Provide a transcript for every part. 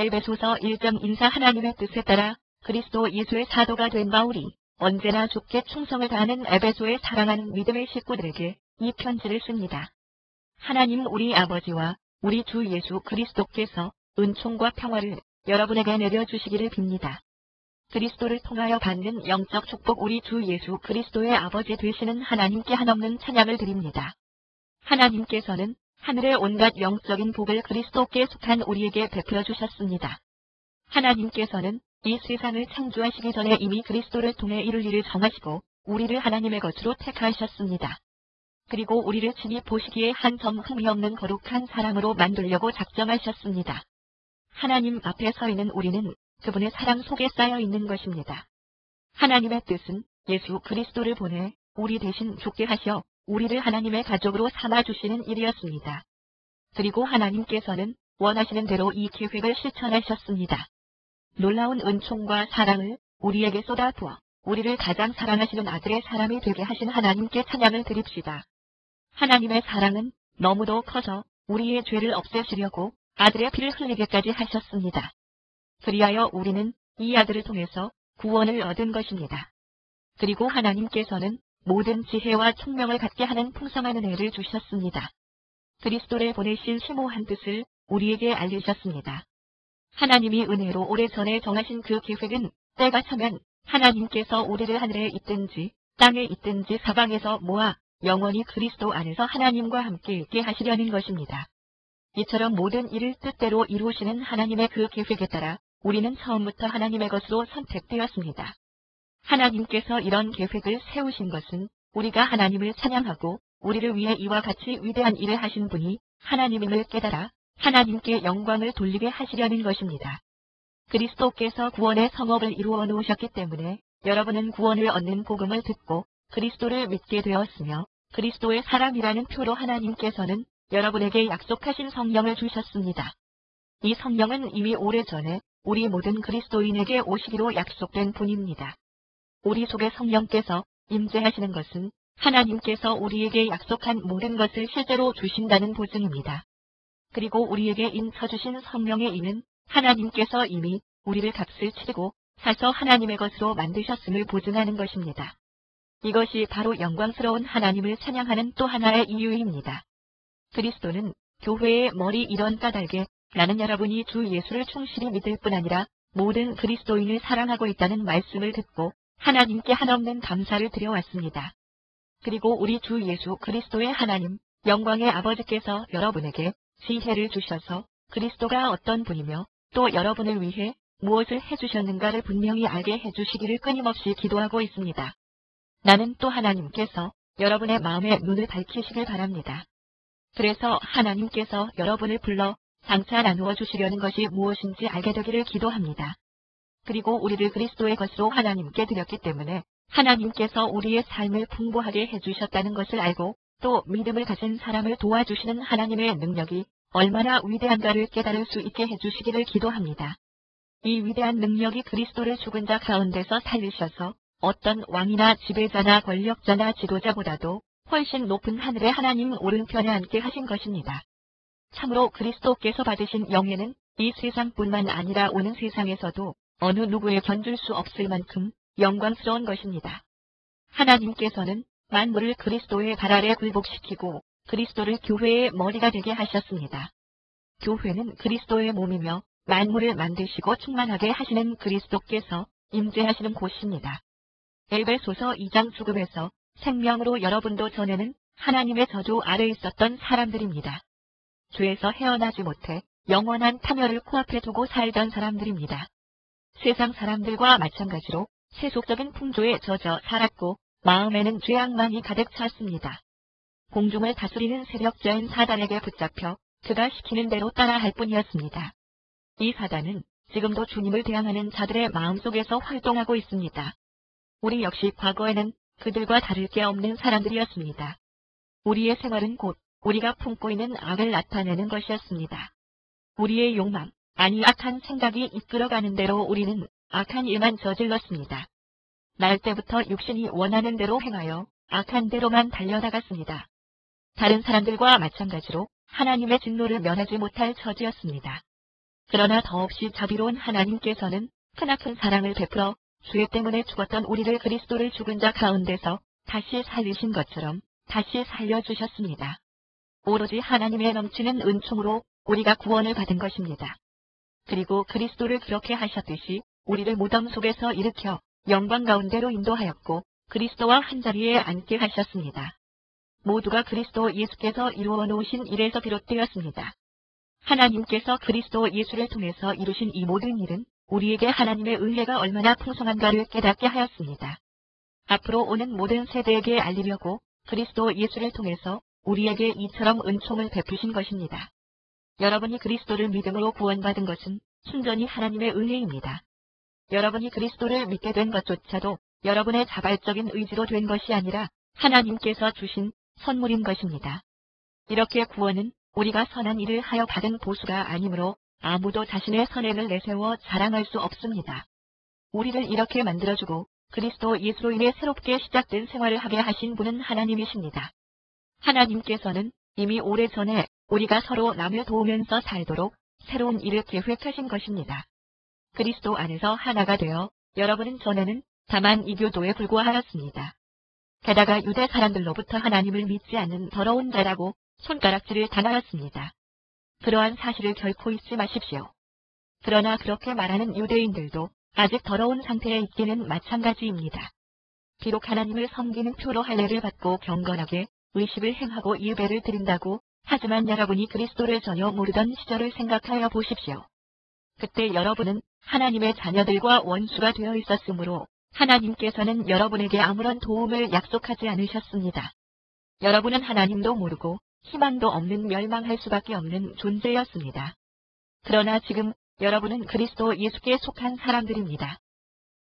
에베소서 1장 인사 하나님의 뜻에 따라 그리스도 예수의 사도가 된 바울이 언제나 주께 충성을 다하는 에베소에 사랑하는 믿음의 식구들에게 이 편지를 씁니다. 하나님 우리 아버지와 우리 주 예수 그리스도께서 은총과 평화를 여러분에게 내려주시기를 빕니다. 그리스도를 통하여 받는 영적 축복 우리 주 예수 그리스도의 아버지 되시는 하나님께 한없는 찬양을 드립니다. 하나님께서는 하늘의 온갖 영적인 복을 그리스도께 속한 우리에게 베풀어 주셨습니다. 하나님께서는 이 세상을 창조하시기 전에 이미 그리스도를 통해 이룰 일을 정하시고 우리를 하나님의 것으로 택하셨습니다. 그리고 우리를 친히 보시기에 한 점 흠이 없는 거룩한 사랑으로 만들려고 작정하셨습니다. 하나님 앞에 서 있는 우리는 그분의 사랑 속에 쌓여 있는 것입니다. 하나님의 뜻은 예수 그리스도를 보내 우리 대신 죽게 하셔 우리를 하나님의 가족으로 삼아주시는 일이었습니다. 그리고 하나님께서는 원하시는 대로 이 계획을 실천하셨습니다. 놀라운 은총과 사랑을 우리에게 쏟아부어 우리를 가장 사랑하시는 아들의 사람이 되게 하신 하나님께 찬양을 드립시다. 하나님의 사랑은 너무도 커서 우리의 죄를 없애시려고 아들의 피를 흘리게까지 하셨습니다. 그리하여 우리는 이 아들을 통해서 구원을 얻은 것입니다. 그리고 하나님께서는 모든 지혜와 총명을 갖게 하는 풍성한 은혜를 주셨습니다. 그리스도를 보내신 심오한 뜻을 우리에게 알리셨습니다. 하나님이 은혜로 오래전에 정하신 그 계획은 때가 차면 하나님께서 우리를 하늘에 있든지 땅에 있든지 사방에서 모아 영원히 그리스도 안에서 하나님과 함께 있게 하시려는 것입니다. 이처럼 모든 일을 뜻대로 이루시는 하나님의 그 계획에 따라 우리는 처음부터 하나님의 것으로 선택되었습니다. 하나님께서 이런 계획을 세우신 것은 우리가 하나님을 찬양하고 우리를 위해 이와 같이 위대한 일을 하신 분이 하나님임을 깨달아 하나님께 영광을 돌리게 하시려는 것입니다. 그리스도께서 구원의 성업을 이루어 놓으셨기 때문에 여러분은 구원을 얻는 복음을 듣고 그리스도를 믿게 되었으며 그리스도의 사람이라는 표로 하나님께서는 여러분에게 약속하신 성령을 주셨습니다. 이 성령은 이미 오래전에 우리 모든 그리스도인에게 오시기로 약속된 분입니다. 우리 속에 성령께서 임재하시는 것은 하나님께서 우리에게 약속한 모든 것을 실제로 주신다는 보증입니다. 그리고 우리에게 인쳐주신 성령의 이는 하나님께서 이미 우리를 값을 치르고 사서 하나님의 것으로 만드셨음을 보증하는 것입니다. 이것이 바로 영광스러운 하나님을 찬양하는 또 하나의 이유입니다. 그리스도는 교회의 머리 이런 까닭에 나는 여러분이 주 예수를 충실히 믿을 뿐 아니라 모든 그리스도인을 사랑하고 있다는 말씀을 듣고 하나님께 한없는 감사를 드려왔습니다. 그리고 우리 주 예수 그리스도의 하나님, 영광의 아버지께서 여러분에게 지혜를 주셔서 그리스도가 어떤 분이며 또 여러분을 위해 무엇을 해주셨는가를 분명히 알게 해주시기를 끊임없이 기도하고 있습니다. 나는 또 하나님께서 여러분의 마음의 눈을 밝히시길 바랍니다. 그래서 하나님께서 여러분을 불러 장차 나누어 주시려는 것이 무엇인지 알게 되기를 기도합니다. 그리고 우리를 그리스도의 것으로 하나님께 드렸기 때문에 하나님께서 우리의 삶을 풍부하게 해주셨다는 것을 알고 또 믿음을 가진 사람을 도와주시는 하나님의 능력이 얼마나 위대한가를 깨달을 수 있게 해주시기를 기도합니다. 이 위대한 능력이 그리스도를 죽은 자 가운데서 살리셔서 어떤 왕이나 지배자나 권력자나 지도자보다도 훨씬 높은 하늘의 하나님 오른편에 앉게 하신 것입니다. 참으로 그리스도께서 받으신 영예는 이 세상뿐만 아니라 오는 세상에서도 어느 누구에 견줄 수 없을 만큼 영광스러운 것입니다. 하나님께서는 만물을 그리스도의 발 아래 굴복시키고 그리스도를 교회의 머리가 되게 하셨습니다. 교회는 그리스도의 몸이며 만물을 만드시고 충만하게 하시는 그리스도께서 임재하시는 곳입니다. 에베소서 2장 죽음에서 생명으로 여러분도 전에는 하나님의 저주 아래 있었던 사람들입니다. 죄에서 헤어나지 못해 영원한 파멸을 코앞에 두고 살던 사람들입니다. 세상 사람들과 마찬가지로 세속적인 풍조에 젖어 살았고 마음에는 죄악만이 가득 찼습니다. 공중을 다스리는 세력자인 사단에게 붙잡혀 그가 시키는 대로 따라할 뿐이었습니다. 이 사단은 지금도 주님을 대항하는 자들의 마음속에서 활동하고 있습니다. 우리 역시 과거에는 그들과 다를 게 없는 사람들이었습니다. 우리의 생활은 곧 우리가 품고 있는 악을 나타내는 것이었습니다. 우리의 욕망, 아니 악한 생각이 이끌어가는 대로 우리는 악한 일만 저질렀습니다. 날 때부터 육신이 원하는 대로 행하여 악한 대로만 달려나갔습니다. 다른 사람들과 마찬가지로 하나님의 진노를 면하지 못할 처지였습니다. 그러나 더없이 자비로운 하나님께서는 크나큰 사랑을 베풀어 죄 때문에 죽었던 우리를 그리스도를 죽은 자 가운데서 다시 살리신 것처럼 다시 살려주셨습니다. 오로지 하나님의 넘치는 은총으로 우리가 구원을 받은 것입니다. 그리고 그리스도를 그렇게 하셨듯이 우리를 무덤 속에서 일으켜 영광 가운데로 인도하였고 그리스도와 한자리에 앉게 하셨습니다. 모두가 그리스도 예수께서 이루어 놓으신 일에서 비롯되었습니다. 하나님께서 그리스도 예수를 통해서 이루신 이 모든 일은 우리에게 하나님의 은혜가 얼마나 풍성한가를 깨닫게 하였습니다. 앞으로 오는 모든 세대에게 알리려고 그리스도 예수를 통해서 우리에게 이처럼 은총을 베푸신 것입니다. 여러분이 그리스도를 믿음으로 구원받은 것은 순전히 하나님의 은혜입니다. 여러분이 그리스도를 믿게 된 것조차도 여러분의 자발적인 의지로 된 것이 아니라 하나님께서 주신 선물인 것입니다. 이렇게 구원은 우리가 선한 일을 하여 받은 보수가 아니므로 아무도 자신의 선행을 내세워 자랑할 수 없습니다. 우리를 이렇게 만들어주고 그리스도 예수로 인해 새롭게 시작된 생활을 하게 하신 분은 하나님이십니다. 하나님께서는 이미 오래전에 우리가 서로 남을 도우면서 살도록 새로운 일을 계획하신 것입니다. 그리스도 안에서 하나가 되어 여러분은 전에는 다만 이교도에 불과하였습니다. 게다가 유대 사람들로부터 하나님을 믿지 않는 더러운 자라고 손가락질을 당하였습니다. 그러한 사실을 결코 잊지 마십시오. 그러나 그렇게 말하는 유대인들도 아직 더러운 상태에 있기는 마찬가지입니다. 비록 하나님을 섬기는 표로 할례를 받고 경건하게 의식을 행하고 예배를 드린다고 하지만 여러분이 그리스도를 전혀 모르던 시절을 생각하여 보십시오. 그때 여러분은 하나님의 자녀들과 원수가 되어 있었으므로 하나님께서는 여러분에게 아무런 도움을 약속하지 않으셨습니다. 여러분은 하나님도 모르고 희망도 없는 멸망할 수밖에 없는 존재였습니다. 그러나 지금 여러분은 그리스도 예수께 속한 사람들입니다.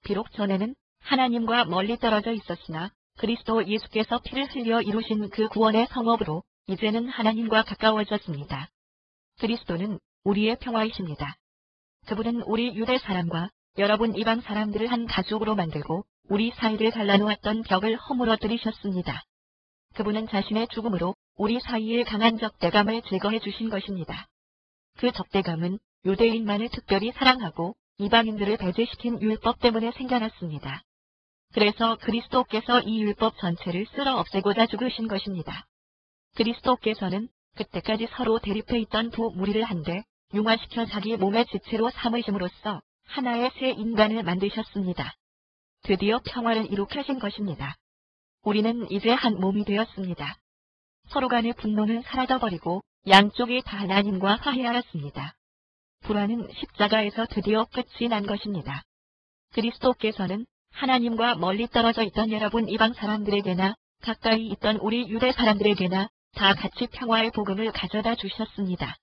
비록 전에는 하나님과 멀리 떨어져 있었으나 그리스도 예수께서 피를 흘려 이루신 그 구원의 성업으로 이제는 하나님과 가까워졌습니다. 그리스도는 우리의 평화이십니다. 그분은 우리 유대 사람과 여러분 이방 사람들을 한 가족으로 만들고 우리 사이를 갈라놓았던 벽을 허물어뜨리셨습니다. 그분은 자신의 죽음으로 우리 사이의 강한 적대감을 제거해 주신 것입니다. 그 적대감은 유대인만을 특별히 사랑하고 이방인들을 배제시킨 율법 때문에 생겨났습니다. 그래서 그리스도께서 이 율법 전체를 쓸어 없애고자 죽으신 것입니다. 그리스도께서는 그때까지 서로 대립해 있던 두 무리를 한데 융화시켜 자기 몸의 지체로 삼으심으로써 하나의 새 인간을 만드셨습니다. 드디어 평화를 이룩하신 것입니다. 우리는 이제 한 몸이 되었습니다. 서로 간의 분노는 사라져버리고 양쪽이 다 하나님과 화해하였습니다. 불화는 십자가에서 드디어 끝이 난 것입니다. 그리스도께서는 하나님과 멀리 떨어져 있던 여러분 이방 사람들에게나 가까이 있던 우리 유대 사람들에게나 다 같이 평화의 복음을 가져다 주셨습니다.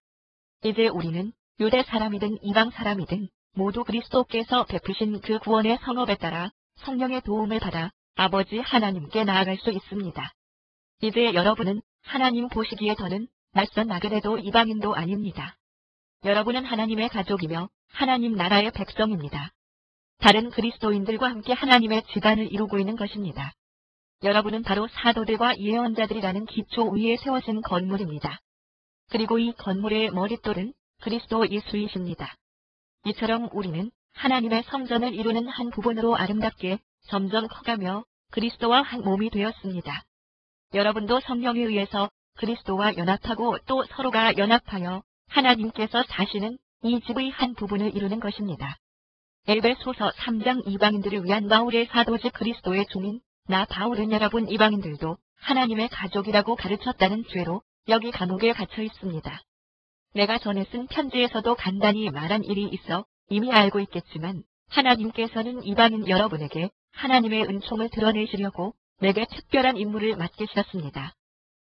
이제 우리는 유대 사람이든 이방 사람이든 모두 그리스도께서 베푸신 그 구원의 성업에 따라 성령의 도움을 받아 아버지 하나님께 나아갈 수 있습니다. 이제 여러분은 하나님 보시기에 더는 낯선 나그네도 이방인도 아닙니다. 여러분은 하나님의 가족이며 하나님 나라의 백성입니다. 다른 그리스도인들과 함께 하나님의 집안을 이루고 있는 것입니다. 여러분은 바로 사도들과 예언자들이라는 기초 위에 세워진 건물입니다. 그리고 이 건물의 머릿돌은 그리스도 예수이십니다. 이처럼 우리는 하나님의 성전을 이루는 한 부분으로 아름답게 점점 커가며 그리스도와 한 몸이 되었습니다. 여러분도 성령에 의해서 그리스도와 연합하고 또 서로가 연합하여 하나님께서 사시는 이 집의 한 부분을 이루는 것입니다. 에베소서 3장 이방인들을 위한 바울의 사도직 그리스도의 종인 나 바울은 여러분 이방인들도 하나님의 가족이라고 가르쳤다는 죄로 여기 감옥에 갇혀 있습니다. 내가 전에 쓴 편지에서도 간단히 말한 일이 있어 이미 알고 있겠지만 하나님께서는 이방인 여러분에게 하나님의 은총을 드러내시려고 내게 특별한 임무를 맡기셨습니다.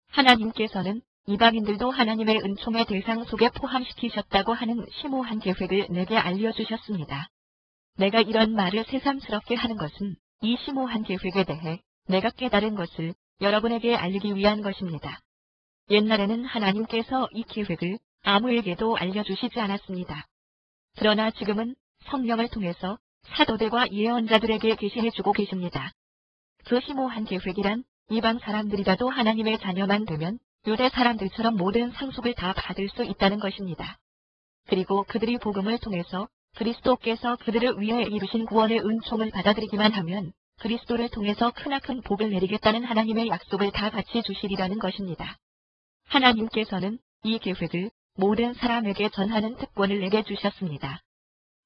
하나님께서는 이방인들도 하나님의 은총의 대상 속에 포함시키셨다고 하는 심오한 계획을 내게 알려주셨습니다. 내가 이런 말을 새삼스럽게 하는 것은 이 심오한 계획에 대해 내가 깨달은 것을 여러분에게 알리기 위한 것입니다. 옛날에는 하나님께서 이 계획을 아무에게도 알려주시지 않았습니다. 그러나 지금은 성령을 통해서 사도들과 예언자들에게 계시해주고 계십니다. 그 심오한 계획이란 이방 사람들이라도 하나님의 자녀만 되면 유대 사람들처럼 모든 상속을 다 받을 수 있다는 것입니다. 그리고 그들이 복음을 통해서 그리스도께서 그들을 위해 이루신 구원의 은총을 받아들이기만 하면 그리스도를 통해서 크나큰 복을 내리겠다는 하나님의 약속을 다 같이 주시리라는 것입니다. 하나님께서는 이 계획을 모든 사람에게 전하는 특권을 내게 주셨습니다.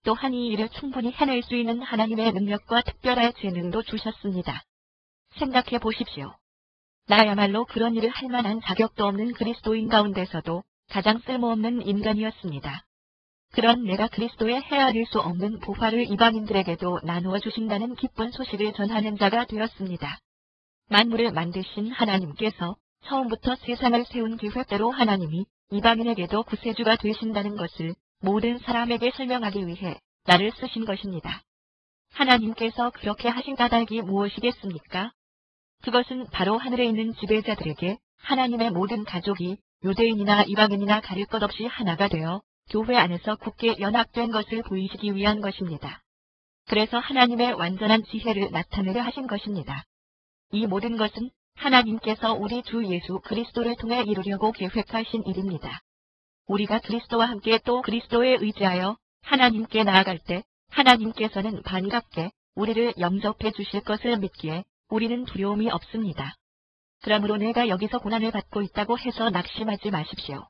또한 이 일을 충분히 해낼 수 있는 하나님의 능력과 특별한 재능도 주셨습니다. 생각해 보십시오. 나야말로 그런 일을 할 만한 자격도 없는 그리스도인 가운데서도 가장 쓸모없는 인간이었습니다. 그런 내가 그리스도의 헤아릴 수 없는 보화를 이방인들에게도 나누어 주신다는 기쁜 소식을 전하는 자가 되었습니다. 만물을 만드신 하나님께서 처음부터 세상을 세운 계획대로 하나님이 이방인에게도 구세주가 되신다는 것을 모든 사람에게 설명하기 위해 나를 쓰신 것입니다. 하나님께서 그렇게 하신 까닭이 무엇이겠습니까? 그것은 바로 하늘에 있는 지배자들에게 하나님의 모든 가족이 유대인이나 이방인이나 가릴 것 없이 하나가 되어 교회 안에서 굳게 연합된 것을 보이시기 위한 것입니다. 그래서 하나님의 완전한 지혜를 나타내려 하신 것입니다. 이 모든 것은 하나님께서 우리 주 예수 그리스도를 통해 이루려고 계획하신 일입니다. 우리가 그리스도와 함께 또 그리스도에 의지하여 하나님께 나아갈 때 하나님께서는 반갑게 우리를 영접해 주실 것을 믿기에 우리는 두려움이 없습니다. 그러므로 내가 여기서 고난을 받고 있다고 해서 낙심하지 마십시오.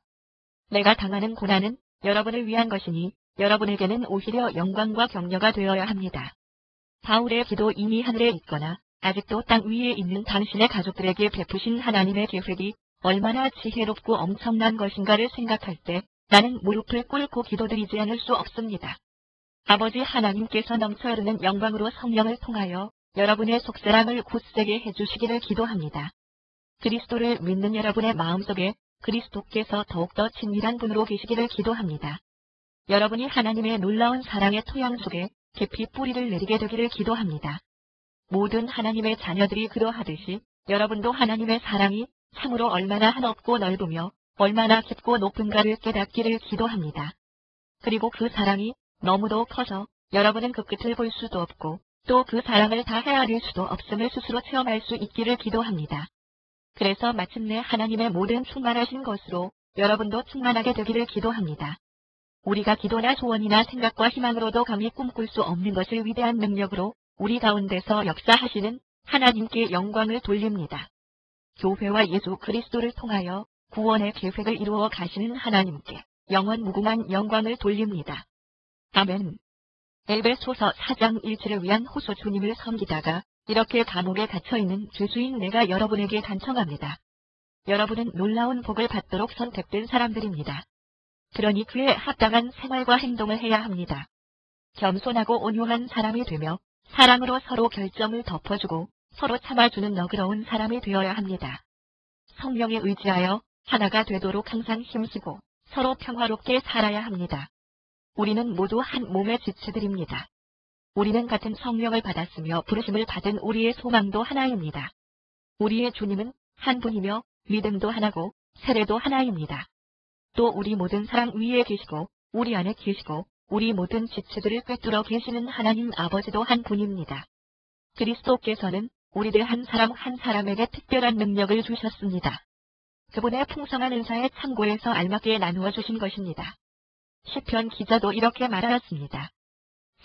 내가 당하는 고난은 여러분을 위한 것이니 여러분에게는 오히려 영광과 격려가 되어야 합니다. 바울의 기도 이미 하늘에 있거나 아직도 땅 위에 있는 당신의 가족들에게 베푸신 하나님의 계획이 얼마나 지혜롭고 엄청난 것인가를 생각할 때 나는 무릎을 꿇고 기도드리지 않을 수 없습니다. 아버지 하나님께서 넘쳐 흐르는 영광으로 성령을 통하여 여러분의 속사람을 굳세게 해주시기를 기도합니다. 그리스도를 믿는 여러분의 마음속에 그리스도께서 더욱더 친밀한 분으로 계시기를 기도합니다. 여러분이 하나님의 놀라운 사랑의 토양 속에 깊이 뿌리를 내리게 되기를 기도합니다. 모든 하나님의 자녀들이 그러하듯이 여러분도 하나님의 사랑이 참으로 얼마나 한없고 넓으며 얼마나 깊고 높은가를 깨닫기를 기도합니다. 그리고 그 사랑이 너무도 커서 여러분은 그 끝을 볼 수도 없고 또 그 사랑을 다 헤아릴 수도 없음을 스스로 체험할 수 있기를 기도합니다. 그래서 마침내 하나님의 모든 충만하신 것으로 여러분도 충만하게 되기를 기도합니다. 우리가 기도나 소원이나 생각과 희망으로도 감히 꿈꿀 수 없는 것을 위대한 능력으로 우리 가운데서 역사하시는 하나님께 영광을 돌립니다. 교회와 예수 그리스도를 통하여 구원의 계획을 이루어 가시는 하나님께 영원 무궁한 영광을 돌립니다. 아멘. 에베소서 4장 1절을 위한 호소. 주님을 섬기다가 이렇게 감옥에 갇혀있는 죄수인 내가 여러분에게 간청합니다. 여러분은 놀라운 복을 받도록 선택된 사람들입니다. 그러니 그에 합당한 생활과 행동을 해야 합니다. 겸손하고 온유한 사람이 되며 사랑으로 서로 결점을 덮어주고 서로 참아주는 너그러운 사람이 되어야 합니다. 성령에 의지하여 하나가 되도록 항상 힘쓰고 서로 평화롭게 살아야 합니다. 우리는 모두 한 몸의 지체들입니다. 우리는 같은 성령을 받았으며 부르심을 받은 우리의 소망도 하나입니다. 우리의 주님은 한 분이며 믿음도 하나고 세례도 하나입니다. 또 우리 모든 사랑 위에 계시고 우리 안에 계시고 우리 모든 지체들을 꿰뚫어 계시는 하나님 아버지도 한 분입니다. 그리스도께서는 우리들 한 사람 한 사람에게 특별한 능력을 주셨습니다. 그분의 풍성한 은사에 참고해서 알맞게 나누어 주신 것입니다. 시편 기자도 이렇게 말하였습니다.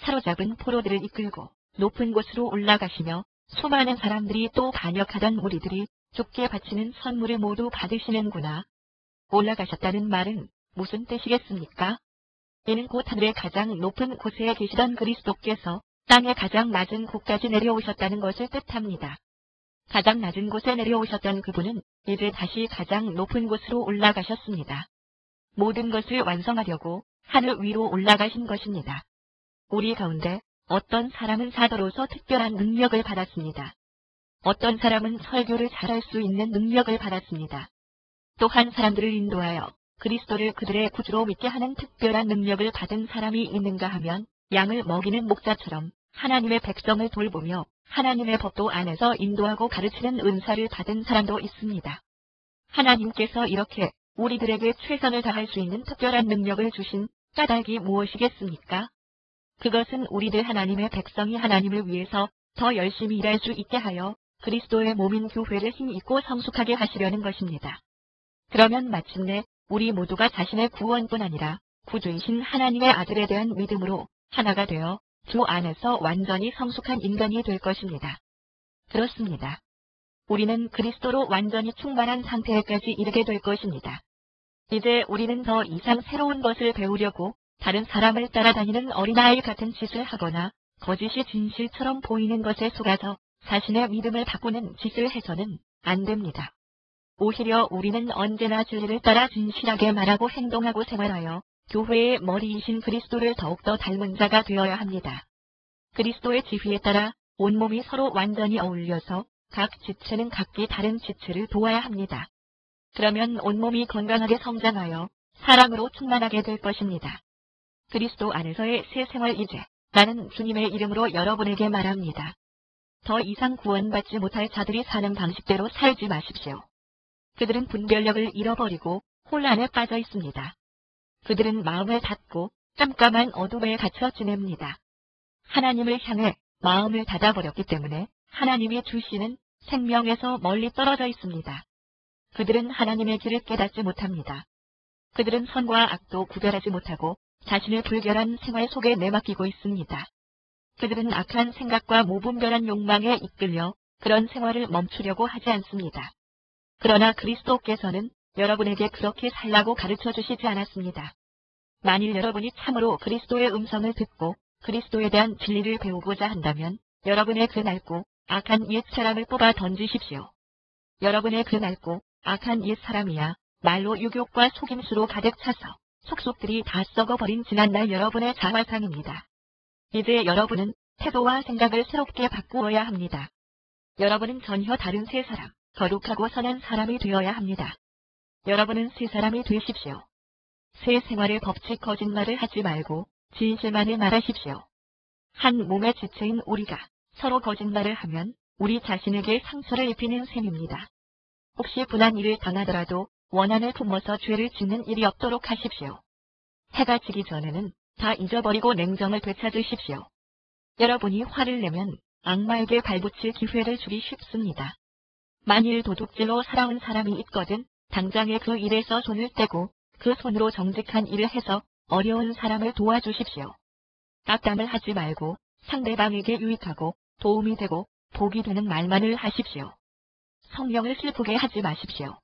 사로잡은 포로들을 이끌고 높은 곳으로 올라가시며 수많은 사람들이 또 반역하던 무리들이 주께 바치는 선물을 모두 받으시는구나. 올라가셨다는 말은 무슨 뜻이겠습니까? 이는 곧 하늘의 가장 높은 곳에 계시던 그리스도께서 땅의 가장 낮은 곳까지 내려오셨다는 것을 뜻합니다. 가장 낮은 곳에 내려오셨던 그분은 이제 다시 가장 높은 곳으로 올라가셨습니다. 모든 것을 완성하려고 하늘 위로 올라가신 것입니다. 우리 가운데 어떤 사람은 사도로서 특별한 능력을 받았습니다. 어떤 사람은 설교를 잘할 수 있는 능력을 받았습니다. 또한 사람들을 인도하여 그리스도를 그들의 구주로 믿게 하는 특별한 능력을 받은 사람이 있는가 하면 양을 먹이는 목자처럼 하나님의 백성을 돌보며 하나님의 법도 안에서 인도하고 가르치는 은사를 받은 사람도 있습니다. 하나님께서 이렇게 우리들에게 최선을 다할 수 있는 특별한 능력을 주신 까닭이 무엇이겠습니까? 그것은 우리들 하나님의 백성이 하나님을 위해서 더 열심히 일할 수 있게 하여 그리스도의 몸인 교회를 힘있고 성숙하게 하시려는 것입니다. 그러면 마침내 우리 모두가 자신의 구원뿐 아니라 구주이신 하나님의 아들에 대한 믿음으로 하나가 되어 주 안에서 완전히 성숙한 인간이 될 것입니다. 그렇습니다. 우리는 그리스도로 완전히 충만한 상태에까지 이르게 될 것입니다. 이제 우리는 더 이상 새로운 것을 배우려고 다른 사람을 따라다니는 어린아이 같은 짓을 하거나 거짓이 진실처럼 보이는 것에 속아서 자신의 믿음을 바꾸는 짓을 해서는 안 됩니다. 오히려 우리는 언제나 진리를 따라 진실하게 말하고 행동하고 생활하여 교회의 머리이신 그리스도를 더욱더 닮은 자가 되어야 합니다. 그리스도의 지휘에 따라 온몸이 서로 완전히 어울려서 각 지체는 각기 다른 지체를 도와야 합니다. 그러면 온몸이 건강하게 성장하여 사랑으로 충만하게 될 것입니다. 그리스도 안에서의 새 생활 이제 나는 주님의 이름으로 여러분에게 말합니다. 더 이상 구원받지 못할 자들이 사는 방식대로 살지 마십시오. 그들은 분별력을 잃어버리고 혼란에 빠져 있습니다. 그들은 마음을 닫고 깜깜한 어둠에 갇혀 지냅니다. 하나님을 향해 마음을 닫아버렸기 때문에 하나님이 주시는 생명에서 멀리 떨어져 있습니다. 그들은 하나님의 길을 깨닫지 못합니다. 그들은 선과 악도 구별하지 못하고 자신의 불결한 생활 속에 내맡기고 있습니다. 그들은 악한 생각과 무분별한 욕망에 이끌려 그런 생활을 멈추려고 하지 않습니다. 그러나 그리스도께서는 여러분에게 그렇게 살라고 가르쳐 주시지 않았습니다. 만일 여러분이 참으로 그리스도의 음성을 듣고 그리스도에 대한 진리를 배우고자 한다면 여러분의 그 낡고 악한 옛 사람을 뽑아 던지십시오. 여러분의 그 낡고 악한 옛 사람이야 말로 유혹과 속임수로 가득 차서 속속들이 다 썩어버린 지난날 여러분의 자화상입니다. 이제 여러분은 태도와 생각을 새롭게 바꾸어야 합니다. 여러분은 전혀 다른 새 사람, 거룩하고 선한 사람이 되어야 합니다. 여러분은 새 사람이 되십시오. 새 생활의 법칙 거짓말을 하지 말고 진실만을 말하십시오. 한 몸의 지체인 우리가 서로 거짓말을 하면 우리 자신에게 상처를 입히는 셈입니다. 혹시 분한 일을 당하더라도 원한을 품어서 죄를 짓는 일이 없도록 하십시오. 해가 지기 전에는 다 잊어버리고 냉정을 되찾으십시오. 여러분이 화를 내면 악마에게 발붙일 기회를 주기 쉽습니다. 만일 도둑질로 살아온 사람이 있거든 당장에 그 일에서 손을 떼고 그 손으로 정직한 일을 해서 어려운 사람을 도와주십시오. 악담을 하지 말고 상대방에게 유익하고 도움이 되고 복이 되는 말만을 하십시오. 성령을 슬프게 하지 마십시오.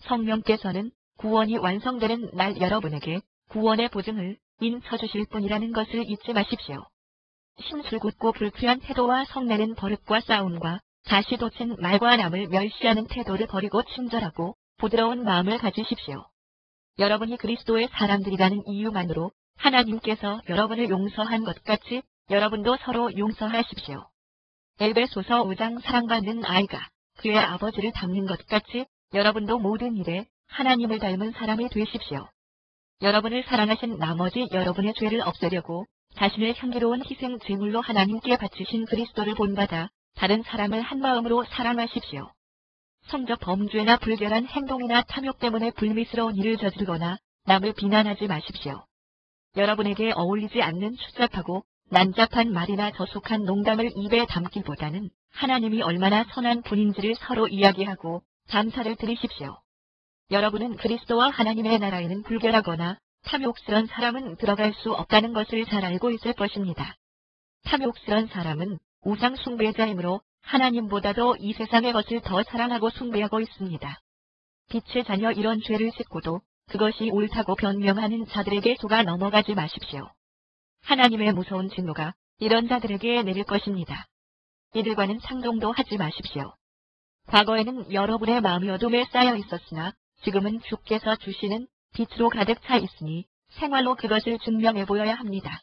성령께서는 구원이 완성되는 날 여러분에게 구원의 보증을 인쳐주실 뿐이라는 것을 잊지 마십시오. 심술궂고 불쾌한 태도와 성내는 버릇과 싸움과 가시돋친 말과 남을 멸시하는 태도를 버리고 친절하고 부드러운 마음을 가지십시오. 여러분이 그리스도의 사람들이라는 이유만으로 하나님께서 여러분을 용서한 것 같이 여러분도 서로 용서하십시오. 에베소서 5장 사랑받는 아이가 그의 아버지를 닮는 것 같이 여러분도 모든 일에 하나님을 닮은 사람이 되십시오. 여러분을 사랑하신 나머지 여러분의 죄를 없애려고 자신의 향기로운 희생 제물로 하나님께 바치신 그리스도를 본받아 다른 사람을 한마음으로 사랑하십시오. 성적 범죄나 불결한 행동이나 탐욕 때문에 불미스러운 일을 저지르거나 남을 비난하지 마십시오. 여러분에게 어울리지 않는 추잡하고 난잡한 말이나 저속한 농담을 입에 담기보다는 하나님이 얼마나 선한 분인지를 서로 이야기하고 감사를 드리십시오. 여러분은 그리스도와 하나님의 나라에는 불결하거나 탐욕스런 사람은 들어갈 수 없다는 것을 잘 알고 있을 것입니다. 탐욕스런 사람은 우상 숭배자이므로 하나님보다도 이 세상의 것을 더 사랑하고 숭배하고 있습니다. 빛의 자녀 이런 죄를 짓고도 그것이 옳다고 변명하는 자들에게 속아 넘어가지 마십시오. 하나님의 무서운 진노가 이런 자들에게 내릴 것입니다. 이들과는 상종도 하지 마십시오. 과거에는 여러분의 마음이 어둠에 쌓여 있었으나 지금은 주께서 주시는 빛으로 가득 차 있으니 생활로 그것을 증명해 보여야 합니다.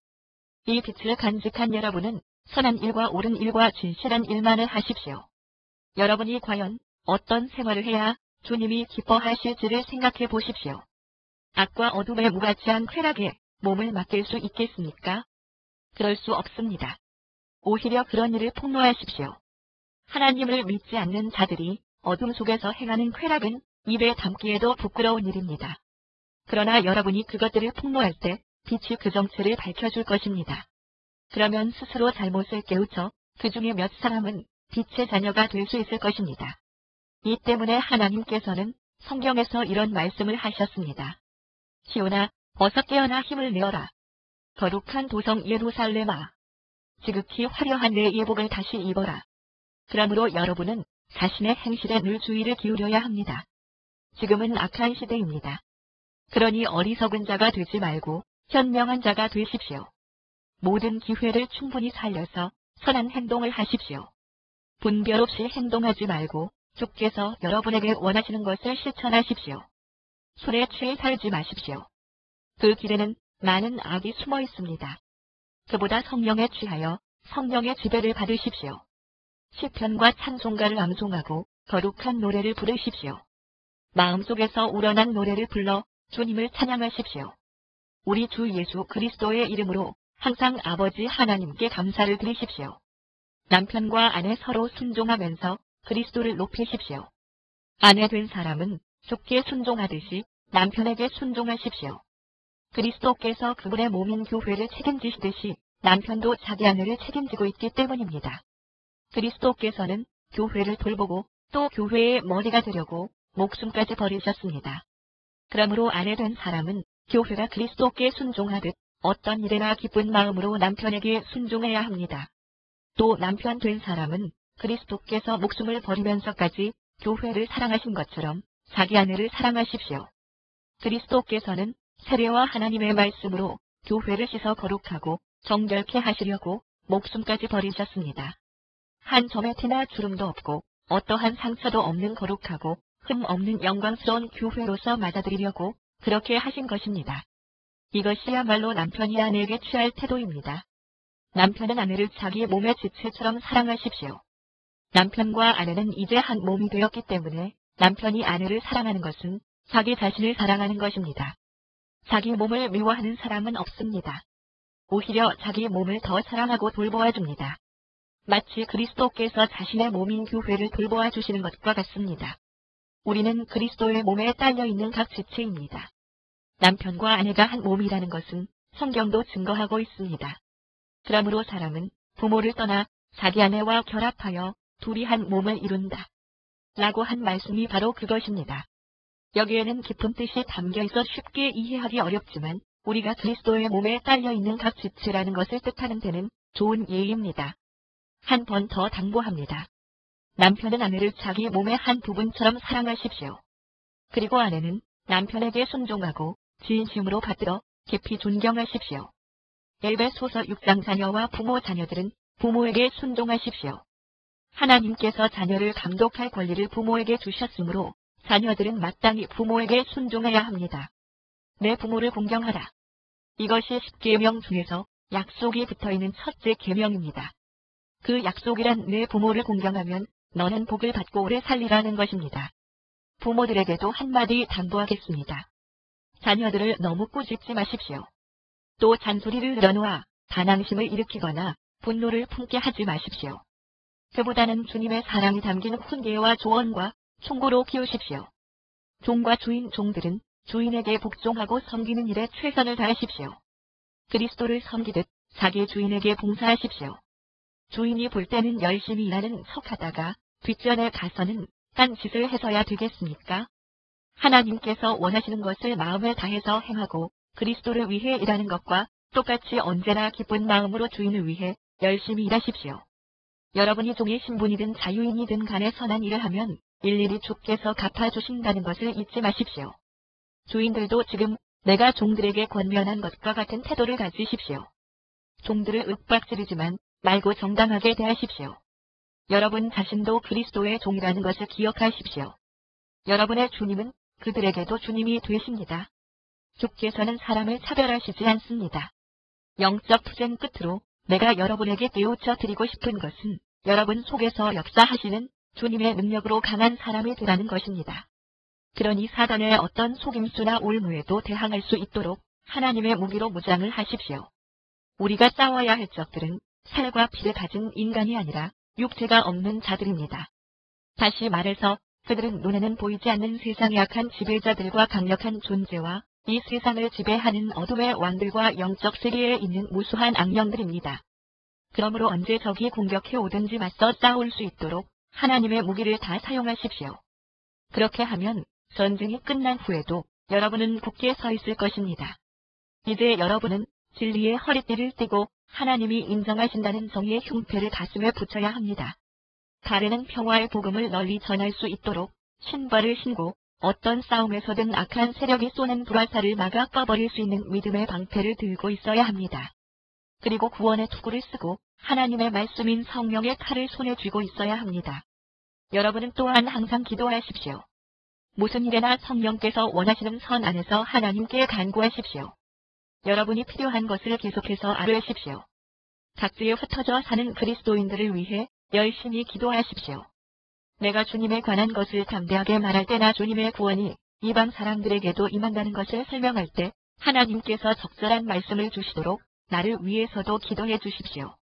이 빛을 간직한 여러분은 선한 일과 옳은 일과 진실한 일만을 하십시오. 여러분이 과연 어떤 생활을 해야 주님이 기뻐하실지를 생각해 보십시오. 악과 어둠에 무가치한 쾌락에 몸을 맡길 수 있겠습니까? 그럴 수 없습니다. 오히려 그런 일을 폭로하십시오. 하나님을 믿지 않는 자들이 어둠 속에서 행하는 쾌락은 입에 담기에도 부끄러운 일입니다. 그러나 여러분이 그것들을 폭로할 때 빛이 그 정체를 밝혀줄 것입니다. 그러면 스스로 잘못을 깨우쳐 그 중에 몇 사람은 빛의 자녀가 될 수 있을 것입니다. 이 때문에 하나님께서는 성경에서 이런 말씀을 하셨습니다. 시온아, 어서 깨어나 힘을 내어라. 거룩한 도성 예루살렘아. 지극히 화려한 내 예복을 다시 입어라. 그러므로 여러분은 자신의 행실에 늘 주의를 기울여야 합니다. 지금은 악한 시대입니다. 그러니 어리석은 자가 되지 말고 현명한 자가 되십시오. 모든 기회를 충분히 살려서 선한 행동을 하십시오. 분별 없이 행동하지 말고 주께서 여러분에게 원하시는 것을 실천하십시오. 술에 취해 살지 마십시오. 그 길에는 많은 악이 숨어 있습니다. 그보다 성령에 취하여 성령의 지배를 받으십시오. 시편과 찬송가를 암송하고 거룩한 노래를 부르십시오. 마음속에서 우러난 노래를 불러 주님을 찬양하십시오. 우리 주 예수 그리스도의 이름으로 항상 아버지 하나님께 감사를 드리십시오. 남편과 아내 서로 순종하면서 그리스도를 높이십시오. 아내 된 사람은 주께 순종하듯이 남편에게 순종하십시오. 그리스도께서 그분의 몸인 교회를 책임지시듯이 남편도 자기 아내를 책임지고 있기 때문입니다. 그리스도께서는 교회를 돌보고 또 교회의 머리가 되려고 목숨까지 버리셨습니다. 그러므로 아내 된 사람은 교회가 그리스도께 순종하듯 어떤 일에나 기쁜 마음으로 남편에게 순종해야 합니다. 또 남편 된 사람은 그리스도께서 목숨을 버리면서까지 교회를 사랑하신 것처럼 자기 아내를 사랑하십시오. 그리스도께서는 세례와 하나님의 말씀으로 교회를 씻어 거룩하고 정결케 하시려고 목숨까지 버리셨습니다. 한 점의 티나 주름도 없고 어떠한 상처도 없는 거룩하고 흠 없는 영광스러운 교회로서 맞아들이려고 그렇게 하신 것입니다. 이것이야말로 남편이 아내에게 취할 태도입니다. 남편은 아내를 자기 몸의 지체처럼 사랑하십시오. 남편과 아내는 이제 한 몸이 되었기 때문에 남편이 아내를 사랑하는 것은 자기 자신을 사랑하는 것입니다. 자기 몸을 미워하는 사람은 없습니다. 오히려 자기 몸을 더 사랑하고 돌보아 줍니다. 마치 그리스도께서 자신의 몸인 교회를 돌보아 주시는 것과 같습니다. 우리는 그리스도의 몸에 딸려있는 각 지체입니다. 남편과 아내가 한 몸이라는 것은 성경도 증거하고 있습니다. 그러므로 사람은 부모를 떠나 자기 아내와 결합하여 둘이 한 몸을 이룬다. 라고 한 말씀이 바로 그것입니다. 여기에는 깊은 뜻이 담겨 있어 쉽게 이해하기 어렵지만 우리가 그리스도의 몸에 딸려있는 각 지체라는 것을 뜻하는 데는 좋은 예입니다. 한 번 더 당부합니다. 남편은 아내를 자기 몸의 한 부분처럼 사랑하십시오. 그리고 아내는 남편에게 순종하고 진심으로 받들어 깊이 존경하십시오. 에베소서 6장 자녀와 부모 자녀들은 부모에게 순종하십시오. 하나님께서 자녀를 감독할 권리를 부모에게 주셨으므로 자녀들은 마땅히 부모에게 순종해야 합니다. 내 부모를 공경하라. 이것이 10계명 중에서 약속이 붙어있는 첫째 계명입니다. 그 약속이란 내 부모를 공경하면 너는 복을 받고 오래 살리라는 것입니다. 부모들에게도 한마디 당부하겠습니다. 자녀들을 너무 꾸짖지 마십시오. 또 잔소리를 늘어놓아 반항심을 일으키거나 분노를 품게 하지 마십시오. 그보다는 주님의 사랑이 담긴 훈계와 조언과 충고로 키우십시오. 종과 주인 종들은 주인에게 복종하고 섬기는 일에 최선을 다하십시오. 그리스도를 섬기듯 자기 주인에게 봉사하십시오. 주인이 볼 때는 열심히 일하는 척하다가 뒷전에 가서는 딴 짓을 해서야 되겠습니까? 하나님께서 원하시는 것을 마음을 다해서 행하고 그리스도를 위해 일하는 것과 똑같이 언제나 기쁜 마음으로 주인을 위해 열심히 일하십시오. 여러분이 종의 신분이든 자유인이든 간에 선한 일을 하면 일일이 주께서 갚아주신다는 것을 잊지 마십시오. 주인들도 지금 내가 종들에게 권면한 것과 같은 태도를 가지십시오. 종들을 윽박지르지만 말고 정당하게 대하십시오. 여러분 자신도 그리스도의 종이라는 것을 기억하십시오. 여러분의 주님은 그들에게도 주님이 되십니다. 주께서는 사람을 차별하시지 않습니다. 영적 투쟁 끝으로 내가 여러분에게 깨우쳐 드리고 싶은 것은 여러분 속에서 역사하시는 주님의 능력으로 강한 사람이 되라는 것입니다. 그러니 사단의 어떤 속임수나 올무에도 대항할 수 있도록 하나님의 무기로 무장을 하십시오. 우리가 싸워야 할 적들은 살과 피를 가진 인간이 아니라 육체가 없는 자들입니다. 다시 말해서 그들은 눈에는 보이지 않는 세상의 악한 지배자들과 강력한 존재와 이 세상을 지배하는 어둠의 왕들과 영적 세계에 있는 무수한 악령들입니다. 그러므로 언제 적이 공격해 오든지 맞서 싸울 수 있도록 하나님의 무기를 다 사용하십시오. 그렇게 하면 전쟁이 끝난 후에도 여러분은 굳게 서 있을 것입니다. 이제 여러분은 진리의 허리띠를 띠고 하나님이 인정하신다는 정의의 흉패를 가슴에 붙여야 합니다. 가르는 평화의 복음을 널리 전할 수 있도록 신발을 신고 어떤 싸움에서든 악한 세력이 쏘는 불화살을 막아 꺼버릴 수 있는 믿음의 방패를 들고 있어야 합니다. 그리고 구원의 투구를 쓰고 하나님의 말씀인 성령의 칼을 손에 쥐고 있어야 합니다. 여러분은 또한 항상 기도하십시오. 무슨 일에나 성령께서 원하시는 선 안에서 하나님께 간구하십시오. 여러분이 필요한 것을 계속해서 아뢰십시오. 각지에 흩어져 사는 그리스도인들을 위해 열심히 기도하십시오. 내가 주님에 관한 것을 담대하게 말할 때나 주님의 구원이 이방 사람들에게도 임한다는 것을 설명할 때 하나님께서 적절한 말씀을 주시도록 나를 위해서도 기도해 주십시오.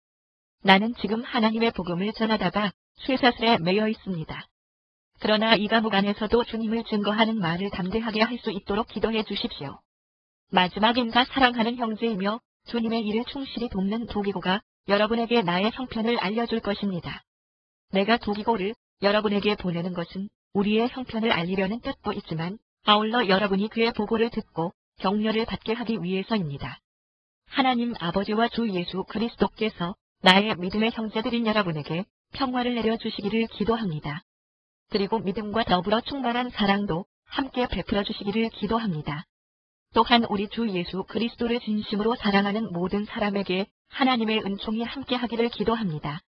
나는 지금 하나님의 복음을 전하다가 쇠사슬에 매여 있습니다. 그러나 이 감옥 안에서도 주님을 증거하는 말을 담대하게 할 수 있도록 기도해 주십시오. 마지막 인사 사랑하는 형제이며 주님의 일을 충실히 돕는 도기고가 여러분에게 나의 형편을 알려줄 것입니다. 내가 도기고를 여러분에게 보내는 것은 우리의 형편을 알리려는 뜻도 있지만 아울러 여러분이 그의 보고를 듣고 격려를 받게 하기 위해서입니다. 하나님 아버지와 주 예수 그리스도께서 나의 믿음의 형제들인 여러분에게 평화를 내려주시기를 기도합니다. 그리고 믿음과 더불어 충만한 사랑도 함께 베풀어 주시기를 기도합니다. 또한 우리 주 예수 그리스도를 진심으로 사랑하는 모든 사람에게 하나님의 은총이 함께 하기를 기도합니다.